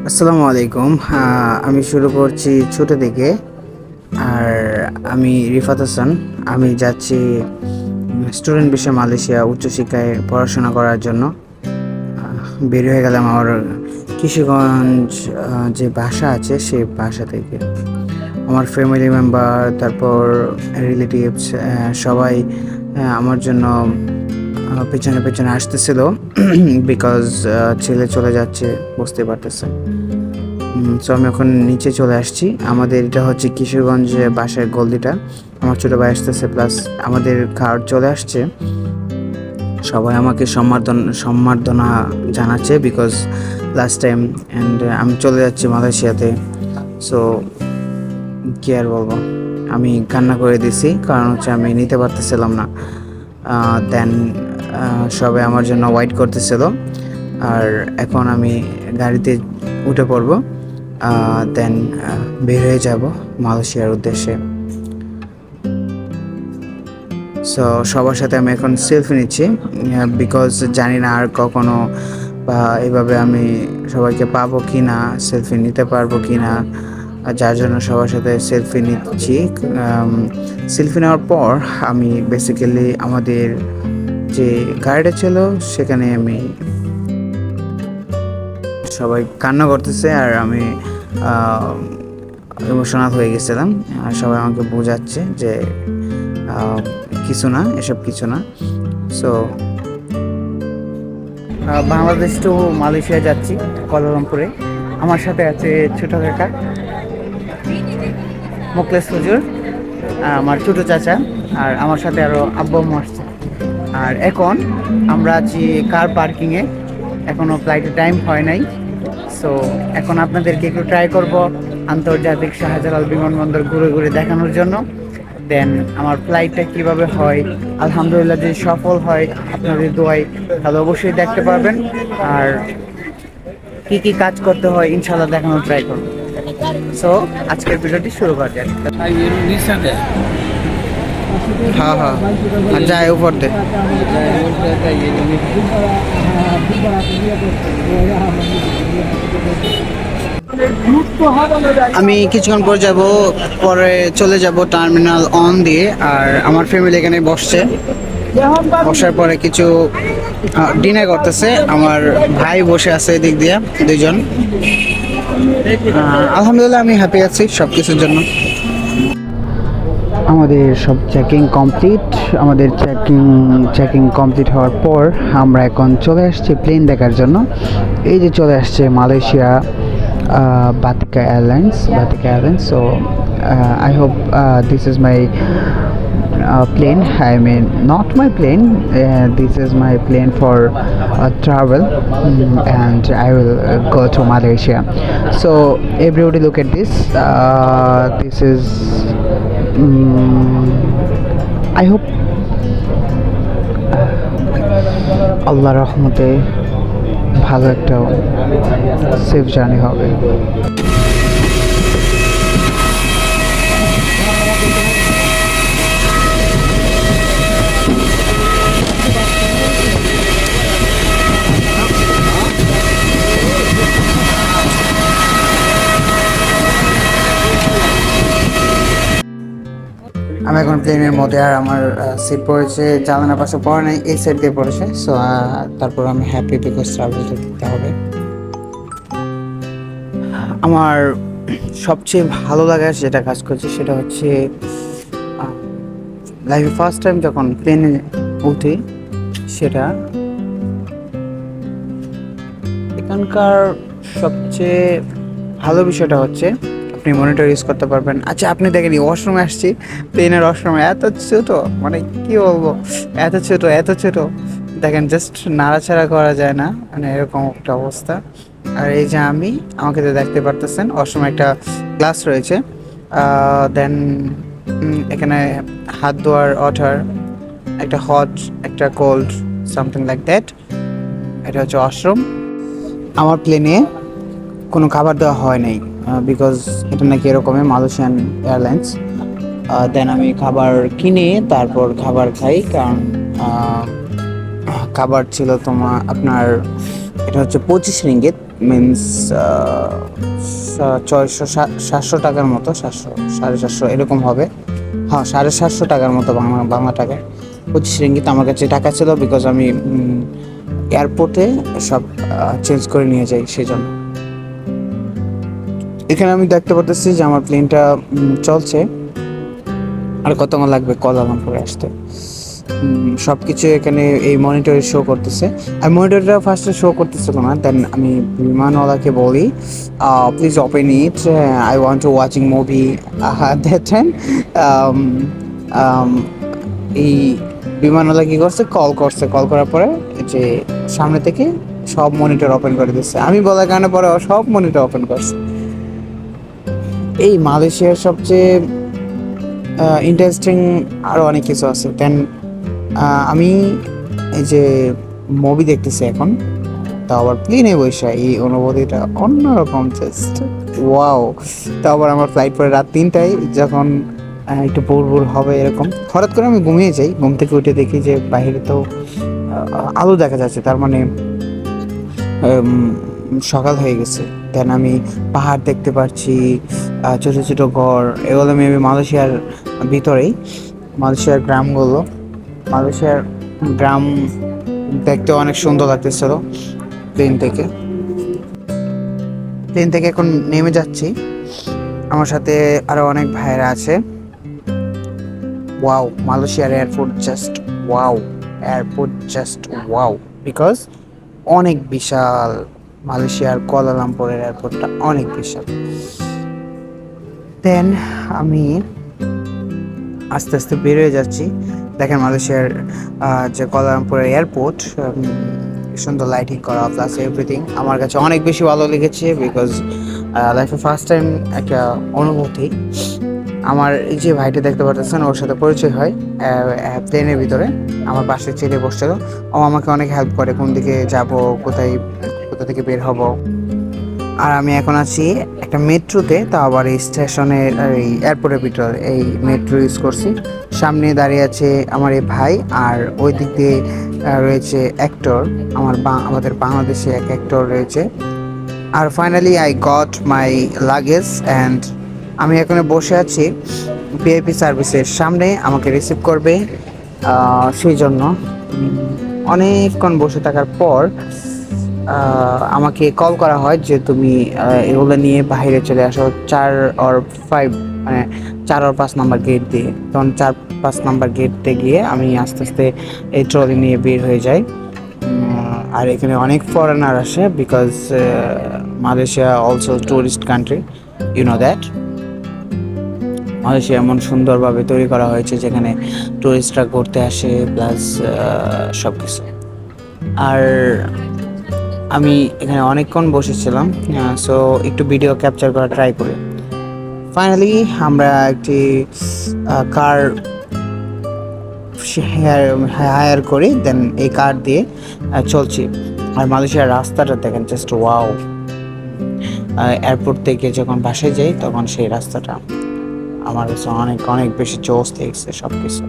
আসসালামু আলাইকুম। আমি শুরু করছি ছোট থেকে। আর আমি রিফাত হাসান। আমি যাচ্ছি স্টুডেন্ট বিষয়ে মালয়েশিয়া উচ্চশিক্ষায় পড়াশোনা করার জন্য। বের হয়ে গেলাম আমার কিশোরগঞ্জ যে বাসা আছে সেই বাসা থেকে। আমার ফ্যামিলি মেম্বার, তারপর রিলেটিভস সবাই আমার জন্য পেছনে পেছনে আসতেছিল বিকজ ছেলে চলে যাচ্ছে, বুঝতে পারতেছেন। সো আমি এখন নিচে চলে আসছি। আমাদের এটা হচ্ছে কিশোরগঞ্জে বাসার গল্লিটা। আমার ছোটো ভাই আসতেছে, প্লাস আমাদের খাওয়ার চলে আসছে। সবাই আমাকে সম্বর্ধনা জানাচ্ছে বিকজ লাস্ট টাইম অ্যান্ড আমি চলে যাচ্ছি মালয়েশিয়াতে। সো কি আর বলবো, আমি কান্না করে দিছি, কারণ হচ্ছে আমি নিতে পারতেছিলাম না। দেন সবাই আমার জন্য ওয়েট করতেছিল। আর এখন আমি গাড়িতে উঠে পড়বো, দেন বের হয়ে যাব মালয়েশিয়ার উদ্দেশ্যে। সো সবার সাথে আমি এখন সেলফি নিচ্ছি বিকজ জানি না আর কখনো বা এভাবে আমি সবাইকে পাবো কি না, সেলফি নিতে পারবো কি না। যার জন্য সবার সাথে সেলফি নিচ্ছি। সেলফি নেওয়ার পর আমি বেসিক্যালি আমাদের যে গাড়িটা ছিল সেখানে আমি, সবাই কান্না করতেছে আর আমি ইমোশনাল হয়ে গেছিলাম। আর সবাই আমাকে বোঝাচ্ছে যে কিছু না, এসব কিছু না। সো বাংলাদেশ টু মালয়েশিয়া যাচ্ছি কুয়ালালামপুরে। আমার সাথে আছে ছোট কাকা মোকলেস হুজুর, আমার ছোট চাচা, আর আমার সাথে আরও আব্বু আম্মু আসছে। আর এখন আমরা আছি কার পার্কিংয়ে, এখনও ফ্লাইটের টাইম হয় নাই। সো এখন আপনাদেরকে একটু ট্রাই করব আন্তর্জাতিক শাহজালাল বিমানবন্দর ঘুরে ঘুরে দেখানোর জন্য। দেন আমার ফ্লাইটটা কিভাবে হয়, আলহামদুলিল্লাহ যদি সফল হয় আপনাদের দোয়ায়, তাহলে অবশ্যই দেখতে পারবেন। আর কি কি কাজ করতে হয় ইনশাল্লাহ দেখানোর ট্রাই করব। সো আজকের ভিডিওটি শুরু করা যাক। हाँ हाँ जाए ऊपर दे। আমি কিছুক্ষণ পর যাব, পরে চলে যাব টার্মিনাল অন দিয়ে। আর আমার ফ্যামিলি এখানে বসছে, বসার পরে কিছু ডিনার করতেছে। আমার ভাই বসে আছে এদিক দিয়ে, দুইজন। আলহামদুলিল্লাহ আমি হ্যাপি আছি সব কিছুর জন্য। আমাদের সব চেকিং কমপ্লিট। আমাদের চেকিং কমপ্লিট হওয়ার পর আমরা এখন চলে আসছি প্লেন দেখার জন্য। এই যে চলে আসছে Malaysia Batik airlines. So I hope this is my plane. I mean, not my plane. This is my plane for travel, and I will go to Malaysia. So everybody, look at this. This is. I hope আল্লাহর রহমতে ভালো একটা safe journey হবে। আমি এখন প্লেনের মধ্যে, আর আমার সিট পড়েছে জানালার পাশে, পড়ে নাই, এই সাইড দিয়ে পড়েছে। সো তারপর আমি হ্যাপি বিকজ ট্রাভেলটা দিতে হবে। আমার সবচেয়ে ভালো লাগা যেটা কাজ করছে সেটা হচ্ছে লাইফে ফার্স্ট টাইম যখন প্লেনে উঠি, সেটা এখানকার সবচেয়ে ভালো বিষয়টা হচ্ছে আপনি মনিটর ইউজ করতে পারবেন। আচ্ছা, আপনি দেখেন ওয়াশরুমে আসছি, প্লেনের ওয়াশরুমে এত ছোট, মানে কি বলবো, এত ছোট দেখেন, জাস্ট নাড়াচাড়া করা যায় না, মানে এরকম একটা অবস্থা। আর এই যে আমাকে তো দেখতে পারতেছেন, ওয়াশরুমে একটা গ্লাস রয়েছে। দেন এখানে হাত ধোয়ার ওয়াটার, একটা হট, একটা কোল্ড, সামথিং লাইক দ্যাট। এটা হচ্ছে ওয়াশরুম। আমার প্লেনে কোনো খাবার দেওয়া হয় নাই বিকজ এটা নাকি এরকমই মালয়েশিয়ান এয়ারলাইন্স। দেন আমি খাবার কিনে তারপর খাবার খাই, কারণ খাবার ছিল আপনার, এটা হচ্ছে 25 রিঙ্গিত। মিনস 600-700 টাকার মতো, 700-750 এরকম হবে। হ্যাঁ, 750 টাকার মতো বাংলা টাকায় 25 রিঙ্গিত আমার কাছে টাকা ছিল, বিকজ আমি এয়ারপোর্টে সব চেঞ্জ করে নিয়ে যাই, সেই জন্য। এখানে আমি দেখতে পারতেছি যে আমার প্লেনটা চলছে, আর কতক্ষণ লাগবে কুয়ালালামপুরে আসতে। সব কিছু এখানে এই মনিটরে শো করতেছে। আর মনিটরটা ফার্স্টে শো করতেছিল না, দেন আমি বিমানওয়ালাকে বলি please open it, I want to watching movie. That time এই বিমানওয়ালা কী করছে, কল করার পরে যে সামনে থেকে সব মনিটর ওপেন করে দিচ্ছে। আমি বলার কারণে পরে সব মনিটর ওপেন করছে। এই মালয়েশিয়ার সবচেয়ে ইন্টারেস্টিং আরও অনেক কিছু আছে। দেন আমি এই যে মুভি দেখতেছি এখন, তা আবার প্লেনে বসে, এই অনুভূতিটা অন্যরকম, জাস্ট ওয়াও। তা আবার আমার ফ্লাইট পরে রাত 3টায়, যখন একটু ভোর হবে এরকম, হঠাৎ করে আমি ঘুমিয়ে যাই। ঘুম থেকে উঠে দেখি যে বাইরে তো আলো দেখা যাচ্ছে, তার মানে সকাল হয়ে গেছে। দেন আমি পাহাড় দেখতে পাচ্ছি, ছোটো ছোটো ঘর, এগুলো মেবি মালয়েশিয়ার ভিতরেই, মালয়েশিয়ার গ্রাম দেখতে অনেক সুন্দর লাগতেছিল। প্লেন থেকে এখন নেমে যাচ্ছি, আমার সাথে আরো অনেক ভাইয়েরা আছে। ওয়াও, মালয়েশিয়ার এয়ারপোর্ট জাস্ট ওয়াও, বিকজ অনেক বিশাল। মালয়েশিয়ার কুয়ালালামপুরের এয়ারপোর্টটা অনেক বিশাল। দেন আমি আস্তে আস্তে বের হয়ে যাচ্ছি। দেখেন মালয়েশিয়ার যে কুয়ালালামপুরের এয়ারপোর্ট, সুন্দর লাইটিং করা, প্লাস এভরিথিং আমার কাছে অনেক বেশি ভালো লেগেছে, বিকজ লাইফে ফার্স্ট টাইম একটা অনুভূতি। আমার এই যে ভাইটা দেখতে পাচ্ছেন, ওর সাথে পরিচয় হয় প্লেনের ভিতরে, আমার পাশে চেড়ে বসছিল। ও আমাকে অনেক হেল্প করে, কোন দিকে যাব, কোথা থেকে বের হব। আর আমি এখন আছি একটা মেট্রোতে, তা আবার এই স্টেশনের, এই এয়ারপোর্টের ভিতরে এই মেট্রো ইউজ করছি। সামনে দাঁড়িয়ে আছে আমার এই ভাই, আর ওই দিক দিয়ে রয়েছে অ্যাক্টর, আমাদের বাংলাদেশে এক অ্যাক্টর রয়েছে। আর finally I got my luggage, and আমি এখানে বসে আছি ভিআইপি সার্ভিসের সামনে, আমাকে রিসিভ করবে। সেই জন্য অনেকক্ষণ বসে থাকার পর আমাকে কল করা হয় যে তুমি এগুলো নিয়ে বাইরে চলে আসো 4 or 5, মানে 4 or 5 নাম্বার গেট দিয়ে। তখন 4-5 নাম্বার গেটে গিয়ে আমি আস্তে আস্তে এই ট্রলি নিয়ে বের হয়ে যাই। আর এখানে অনেক ফরেনার আসে, because Malaysia also tourist country, you know that. Malaysia এমন সুন্দরভাবে তৈরি করা হয়েছে যেখানে টুরিস্টরা ঘুরতে আসে, প্লাস সব কিছু। আর আমি এখানে অনেকক্ষণ বসেছিলাম, সো একটু ভিডিও ক্যাপচার করা ট্রাই করি। ফাইনালি আমরা একটি কার হায়ার করি, দেন এই কার দিয়ে চলছি। আর মালয়েশিয়ার রাস্তাটা দেখেন, জাস্ট ওয়াও। এয়ারপোর্ট থেকে যখন বাসায় যাই, তখন সেই রাস্তাটা আমার কাছে অনেক বেশি জোশ লেগেছে সব কিছু।